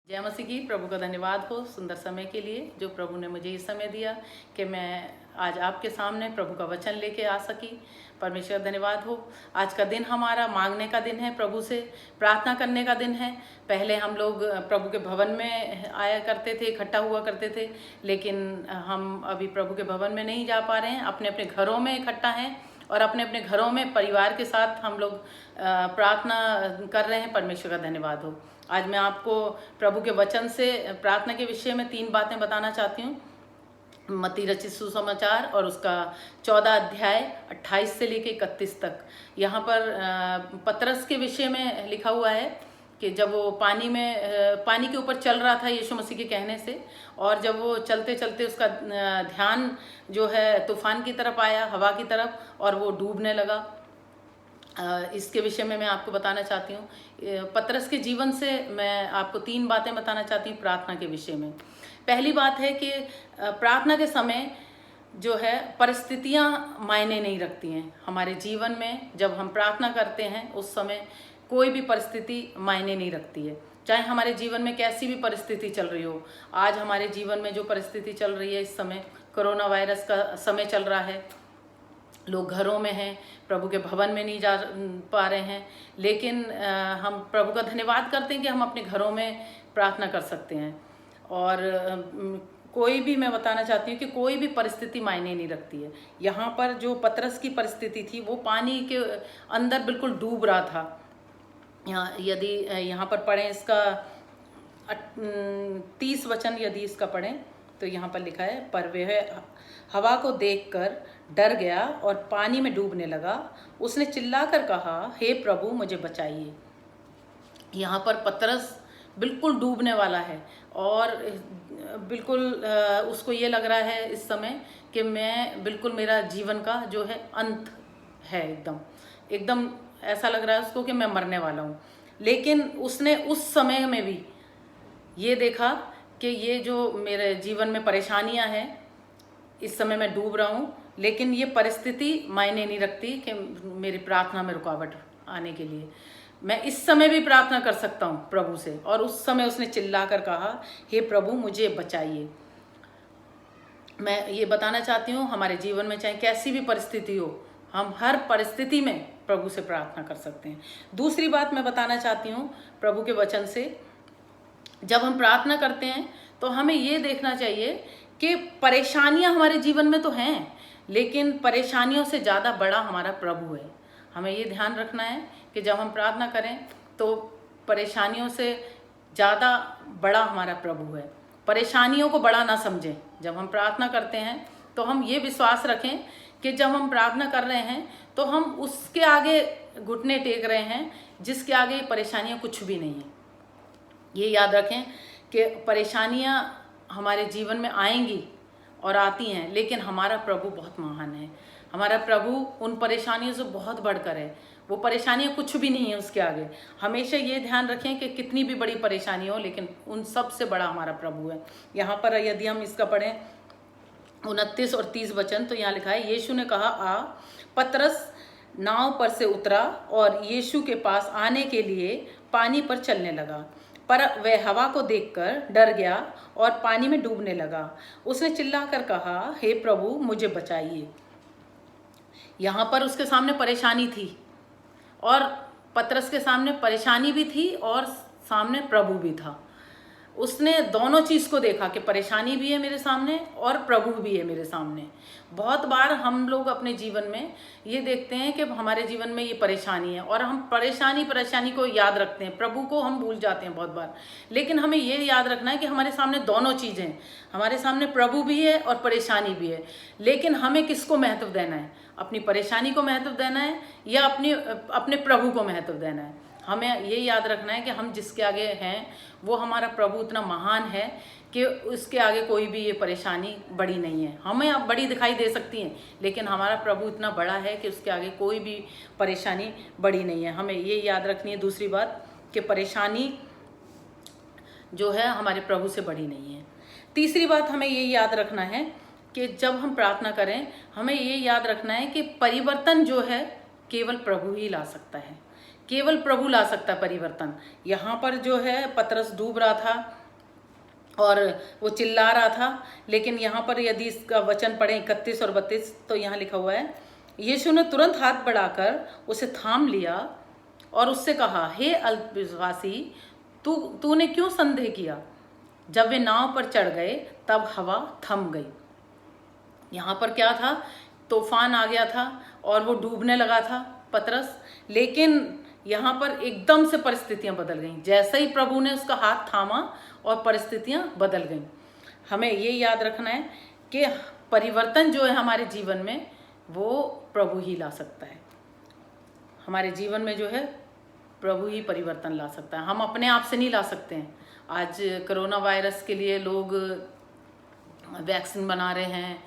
जय मसीह की। प्रभु का धन्यवाद हो सुंदर समय के लिए जो प्रभु ने मुझे ये समय दिया कि मैं आज आपके सामने प्रभु का वचन लेके आ सकी। परमेश्वर धन्यवाद हो। आज का दिन हमारा मांगने का दिन है, प्रभु से प्रार्थना करने का दिन है। पहले हम लोग प्रभु के भवन में आया करते थे, इकट्ठा हुआ करते थे, लेकिन हम अभी प्रभु के भवन में नहीं जा पा रहे हैं। अपने अपने घरों में इकट्ठा हैं और अपने अपने घरों में परिवार के साथ हम लोग प्रार्थना कर रहे हैं। परमेश्वर का धन्यवाद हो। आज मैं आपको प्रभु के वचन से प्रार्थना के विषय में 3 बातें बताना चाहती हूँ। मत्ती रचित सुसमाचार और उसका 14 अध्याय 28 से लेके 31 तक। यहाँ पर पतरस के विषय में लिखा हुआ है कि जब वो पानी के ऊपर चल रहा था यीशु मसीह के कहने से, और जब वो चलते चलते उसका ध्यान जो है तूफान की तरफ आया, हवा की तरफ, और वो डूबने लगा। इसके विषय में मैं आपको बताना चाहती हूँ। पतरस के जीवन से मैं आपको 3 बातें बताना चाहती हूँ प्रार्थना के विषय में। पहली बात है कि प्रार्थना के समय जो है परिस्थितियाँ मायने नहीं रखती हैं। हमारे जीवन में जब हम प्रार्थना करते हैं उस समय कोई भी परिस्थिति मायने नहीं रखती है, चाहे हमारे जीवन में कैसी भी परिस्थिति चल रही हो। आज हमारे जीवन में जो परिस्थिति चल रही है, इस समय कोरोना वायरस का समय चल रहा है, लोग घरों में हैं, प्रभु के भवन में नहीं जा पा रहे हैं, लेकिन हम प्रभु का धन्यवाद करते हैं कि हम अपने घरों में प्रार्थना कर सकते हैं। और कोई भी, मैं बताना चाहती हूँ कि कोई भी परिस्थिति मायने नहीं रखती है। यहाँ पर जो पतरस की परिस्थिति थी वो पानी के अंदर बिल्कुल डूब रहा था। यदि यहाँ पर पढ़ें इसका 30 वचन यदि इसका पढ़ें तो यहाँ पर लिखा है, पर वह हवा को देखकर डर गया और पानी में डूबने लगा। उसने चिल्लाकर कहा, हे प्रभु मुझे बचाइए। यहाँ पर पतरस बिल्कुल डूबने वाला है और बिल्कुल उसको ये लग रहा है इस समय कि बिल्कुल मेरा जीवन का जो है अंत है, एकदम ऐसा लग रहा है उसको कि मैं मरने वाला हूँ। लेकिन उसने उस समय में भी ये देखा कि ये जो मेरे जीवन में परेशानियां हैं, इस समय मैं डूब रहा हूँ, लेकिन ये परिस्थिति मायने नहीं रखती कि मेरी प्रार्थना में रुकावट आने के लिए। मैं इस समय भी प्रार्थना कर सकता हूँ प्रभु से। और उस समय उसने चिल्लाकर कहा, हे प्रभु मुझे बचाइए। मैं ये बताना चाहती हूँ, हमारे जीवन में चाहे कैसी भी परिस्थिति हो, हम हर परिस्थिति में प्रभु से प्रार्थना कर सकते हैं। दूसरी बात मैं बताना चाहती हूँ प्रभु के वचन से, जब हम प्रार्थना करते हैं तो हमें ये देखना चाहिए कि परेशानियां हमारे जीवन में तो हैं, लेकिन परेशानियों से ज़्यादा बड़ा हमारा प्रभु है। हमें ये ध्यान रखना है कि जब हम प्रार्थना करें तो परेशानियों से ज़्यादा बड़ा हमारा प्रभु है। परेशानियों को बड़ा ना समझें। जब हम प्रार्थना करते हैं तो हम ये विश्वास रखें कि जब हम प्रार्थना कर रहे हैं तो हम उसके आगे घुटने टेक रहे हैं जिसके आगे परेशानियां कुछ भी नहीं है। ये याद रखें कि परेशानियां हमारे जीवन में आएंगी और आती हैं, लेकिन हमारा प्रभु बहुत महान है। हमारा प्रभु उन परेशानियों से बहुत बढ़कर है। वो परेशानियां कुछ भी नहीं है उसके आगे। हमेशा ये ध्यान रखें कि कितनी भी बड़ी परेशानी हो, लेकिन उन सब से बड़ा हमारा प्रभु है। यहाँ पर यदि हम इसका पढ़ें 29 और 30 वचन, तो यहाँ लिखा है, यीशु ने कहा, आ। पतरस नाव पर से उतरा और यीशु के पास आने के लिए पानी पर चलने लगा, पर वह हवा को देखकर डर गया और पानी में डूबने लगा। उसने चिल्लाकर कहा, हे प्रभु मुझे बचाइए। यहाँ पर उसके सामने परेशानी थी, और पतरस के सामने परेशानी भी थी और सामने प्रभु भी था। उसने दोनों चीज़ को देखा कि परेशानी भी है मेरे सामने और प्रभु भी है मेरे सामने। बहुत बार हम लोग अपने जीवन में ये देखते हैं कि हमारे जीवन में ये परेशानी है, और हम परेशानी को याद रखते हैं, प्रभु को हम भूल जाते हैं बहुत बार। लेकिन हमें ये याद रखना है कि हमारे सामने दोनों चीज़ें हैं। हमारे सामने प्रभु भी है और परेशानी भी है, लेकिन हमें किसको महत्व देना है? अपनी परेशानी को महत्व देना है या अपने प्रभु को महत्व देना है? हमें ये याद रखना है कि हम जिसके आगे हैं वो हमारा प्रभु इतना महान है कि उसके आगे कोई भी ये परेशानी बड़ी नहीं है। हमें अब बड़ी दिखाई दे सकती हैं, लेकिन हमारा प्रभु इतना बड़ा है कि उसके आगे कोई भी परेशानी बड़ी नहीं है। हमें ये याद रखनी है दूसरी बात, कि परेशानी जो है हमारे प्रभु से बड़ी नहीं है। तीसरी बात हमें ये याद रखना है कि जब हम प्रार्थना करें हमें ये याद रखना है कि परिवर्तन जो है केवल प्रभु ही ला सकता है। केवल प्रभु ला सकता है परिवर्तन। यहाँ पर जो है पतरस डूब रहा था और वो चिल्ला रहा था, लेकिन यहाँ पर यदि इसका वचन पढ़ें 31 और 32 तो यहाँ लिखा हुआ है, यीशु ने तुरंत हाथ बढ़ाकर उसे थाम लिया और उससे कहा, हे अल्पविश्वासी, तूने क्यों संदेह किया। जब वे नाव पर चढ़ गए तब हवा थम गई। यहाँ पर क्या था, तूफान आ गया था और वो डूबने लगा था पतरस, लेकिन यहाँ पर एकदम से परिस्थितियां बदल गईं। जैसे ही प्रभु ने उसका हाथ थामा और परिस्थितियां बदल गईं। हमें ये याद रखना है कि परिवर्तन जो है हमारे जीवन में वो प्रभु ही ला सकता है। हमारे जीवन में जो है प्रभु ही परिवर्तन ला सकता है, हम अपने आप से नहीं ला सकते हैं। आज कोरोना वायरस के लिए लोग वैक्सीन बना रहे हैं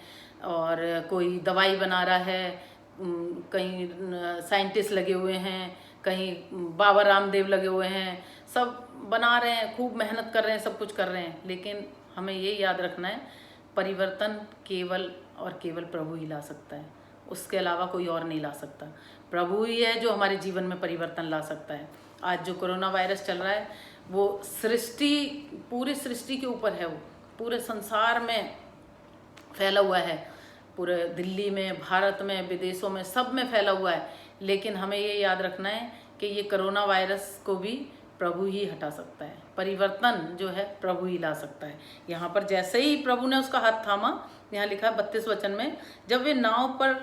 और कोई दवाई बना रहा है, कहीं साइंटिस्ट लगे हुए हैं, कहीं बाबा रामदेव लगे हुए हैं, सब बना रहे हैं, खूब मेहनत कर रहे हैं, सब कुछ कर रहे हैं, लेकिन हमें ये याद रखना है परिवर्तन केवल और केवल प्रभु ही ला सकता है, उसके अलावा कोई और नहीं ला सकता। प्रभु ही है जो हमारे जीवन में परिवर्तन ला सकता है। आज जो कोरोना वायरस चल रहा है वो पूरी सृष्टि के ऊपर है, वो पूरे संसार में फैला हुआ है, पूरे दिल्ली में, भारत में, विदेशों में, सब में फैला हुआ है। लेकिन हमें ये याद रखना है कि ये कोरोना वायरस को भी प्रभु ही हटा सकता है, परिवर्तन जो है प्रभु ही ला सकता है। यहाँ पर जैसे ही प्रभु ने उसका हाथ थामा, यहाँ लिखा 32 वचन में, जब वे नाव पर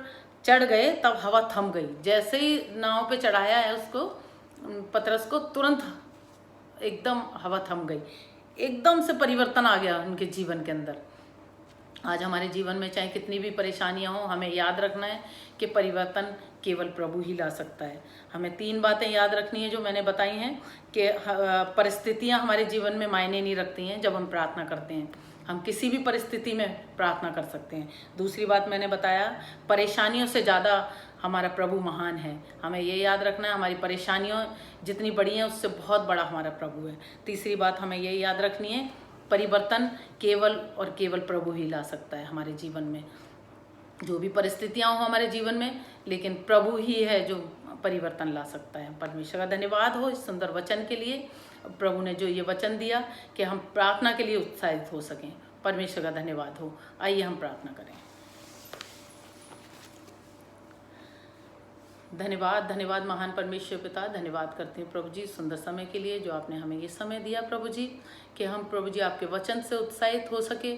चढ़ गए तब हवा थम गई। जैसे ही नाव पे चढ़ाया है उसको, पतरस को, तुरंत एकदम हवा थम गई, एकदम से परिवर्तन आ गया उनके जीवन के अंदर। आज हमारे जीवन में चाहे कितनी भी परेशानियां हो, हमें याद रखना है कि परिवर्तन केवल प्रभु ही ला सकता है। हमें 3 बातें याद रखनी है जो मैंने बताई हैं कि परिस्थितियां हमारे जीवन में मायने नहीं रखती हैं। जब हम प्रार्थना करते हैं हम किसी भी परिस्थिति में प्रार्थना कर सकते हैं। दूसरी बात मैंने बताया, परेशानियों से ज़्यादा हमारा प्रभु महान है। हमें ये याद रखना है, हमारी परेशानियाँ जितनी बड़ी हैं उससे बहुत बड़ा हमारा प्रभु है। तीसरी बात हमें ये याद रखनी है, परिवर्तन केवल और केवल प्रभु ही ला सकता है हमारे जीवन में। जो भी परिस्थितियां हो हमारे जीवन में, लेकिन प्रभु ही है जो परिवर्तन ला सकता है। परमेश्वर का धन्यवाद हो इस सुंदर वचन के लिए। प्रभु ने जो ये वचन दिया कि हम प्रार्थना के लिए उत्साहित हो सकें, परमेश्वर का धन्यवाद हो। आइए हम प्रार्थना करें। धन्यवाद, धन्यवाद महान परमेश्वर पिता, धन्यवाद करते हैं प्रभु जी सुंदर समय के लिए जो आपने हमें ये समय दिया प्रभु जी, कि हम प्रभु जी आपके वचन से उत्साहित हो सके,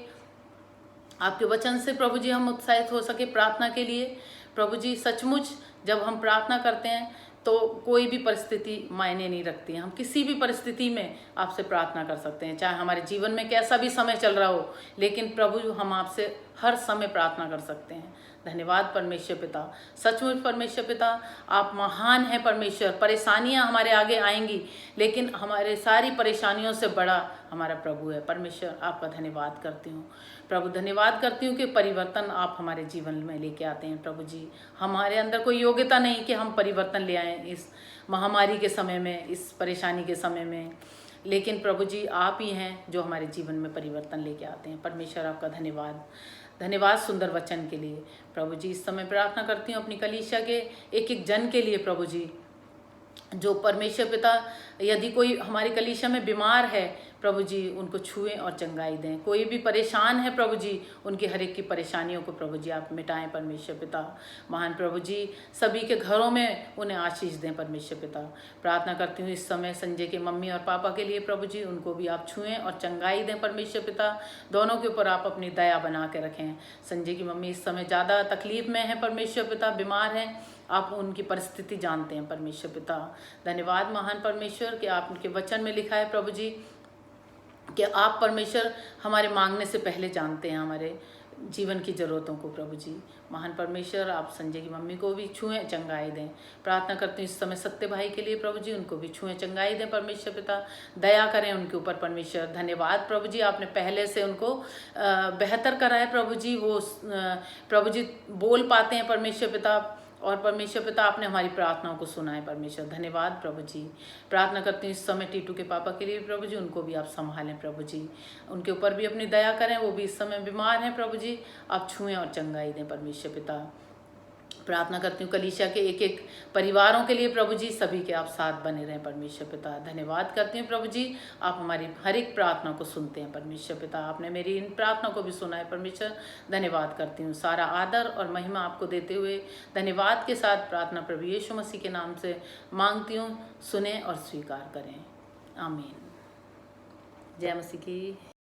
आपके वचन से प्रभु जी हम उत्साहित हो सके प्रार्थना के लिए। प्रभु जी सचमुच जब हम प्रार्थना करते हैं तो कोई भी परिस्थिति मायने नहीं रखती है, हम किसी भी परिस्थिति में आपसे प्रार्थना कर सकते हैं, चाहे हमारे जीवन में कैसा भी समय चल रहा हो, लेकिन प्रभु हम आपसे हर समय प्रार्थना कर सकते हैं। धन्यवाद परमेश्वर पिता, सचमुच परमेश्वर पिता आप महान हैं परमेश्वर। परेशानियां हमारे आगे आएंगी, लेकिन हमारे सारी परेशानियों से बड़ा हमारा प्रभु है। परमेश्वर आपका धन्यवाद करती हूँ प्रभु, धन्यवाद करती हूँ कि परिवर्तन आप हमारे जीवन में लेके आते हैं प्रभु जी। हमारे अंदर कोई योग्यता नहीं कि हम परिवर्तन ले आएँ इस महामारी के समय में, इस परेशानी के समय में, लेकिन प्रभु जी आप ही हैं जो हमारे जीवन में परिवर्तन लेके आते हैं। परमेश्वर आपका धन्यवाद, धन्यवाद सुंदर वचन के लिए। प्रभु जी इस समय प्रार्थना करती हूँ अपनी कलीसिया के एक एक जन के लिए प्रभु जी, जो परमेश्वर पिता यदि कोई हमारी कलीसिया में बीमार है प्रभु जी उनको छुएं और चंगाई दें। कोई भी परेशान है प्रभु जी उनकी हर एक की परेशानियों को प्रभु जी आप मिटाएं परमेश्वर पिता। महान प्रभु जी सभी के घरों में उन्हें आशीष दें परमेश्वर पिता। प्रार्थना करती हूँ इस समय संजय के मम्मी और पापा के लिए प्रभु जी, उनको भी आप छुएं और चंगाई दें परमेश्वर पिता। दोनों के ऊपर आप अपनी दया बना के रखें। संजय की मम्मी इस समय ज़्यादा तकलीफ में है परमेश्वर पिता, बीमार हैं, आप उनकी परिस्थिति जानते हैं परमेश्वर पिता। धन्यवाद महान परमेश्वर कि आप उनके वचन में लिखा है प्रभु जी कि आप परमेश्वर हमारे मांगने से पहले जानते हैं हमारे जीवन की ज़रूरतों को प्रभु जी। महान परमेश्वर आप संजय की मम्मी को भी छुएं चंगाई दें। प्रार्थना करती हूँ इस समय सत्य भाई के लिए प्रभु जी, उनको भी छुएं चंगाई दें परमेश्वर पिता, दया करें उनके ऊपर परमेश्वर। धन्यवाद प्रभु जी आपने पहले से उनको बेहतर करा है प्रभु जी, वो प्रभु जी बोल पाते हैं परमेश्वर पिता, और परमेश्वर पिता आपने हमारी प्रार्थनाओं को सुना है परमेश्वर। धन्यवाद प्रभु जी। प्रार्थना करती हूँ इस समय टीटू के पापा के लिए प्रभु जी, उनको भी आप संभालें प्रभु जी, उनके ऊपर भी अपनी दया करें, वो भी इस समय बीमार हैं प्रभु जी, आप छुएं और चंगाई दें परमेश्वर पिता। प्रार्थना करती हूँ कलीसिया के एक एक परिवारों के लिए प्रभु जी, सभी के आप साथ बने रहें परमेश्वर पिता। धन्यवाद करती हूँ प्रभु जी, आप हमारी हर एक प्रार्थना को सुनते हैं परमेश्वर पिता। आपने मेरी इन प्रार्थना को भी सुना है परमेश्वर, धन्यवाद करती हूँ। सारा आदर और महिमा आपको देते हुए धन्यवाद के साथ प्रार्थना प्रभु यीशु मसीह के नाम से मांगती हूँ, सुने और स्वीकार करें। आमीन। जय मसीह की।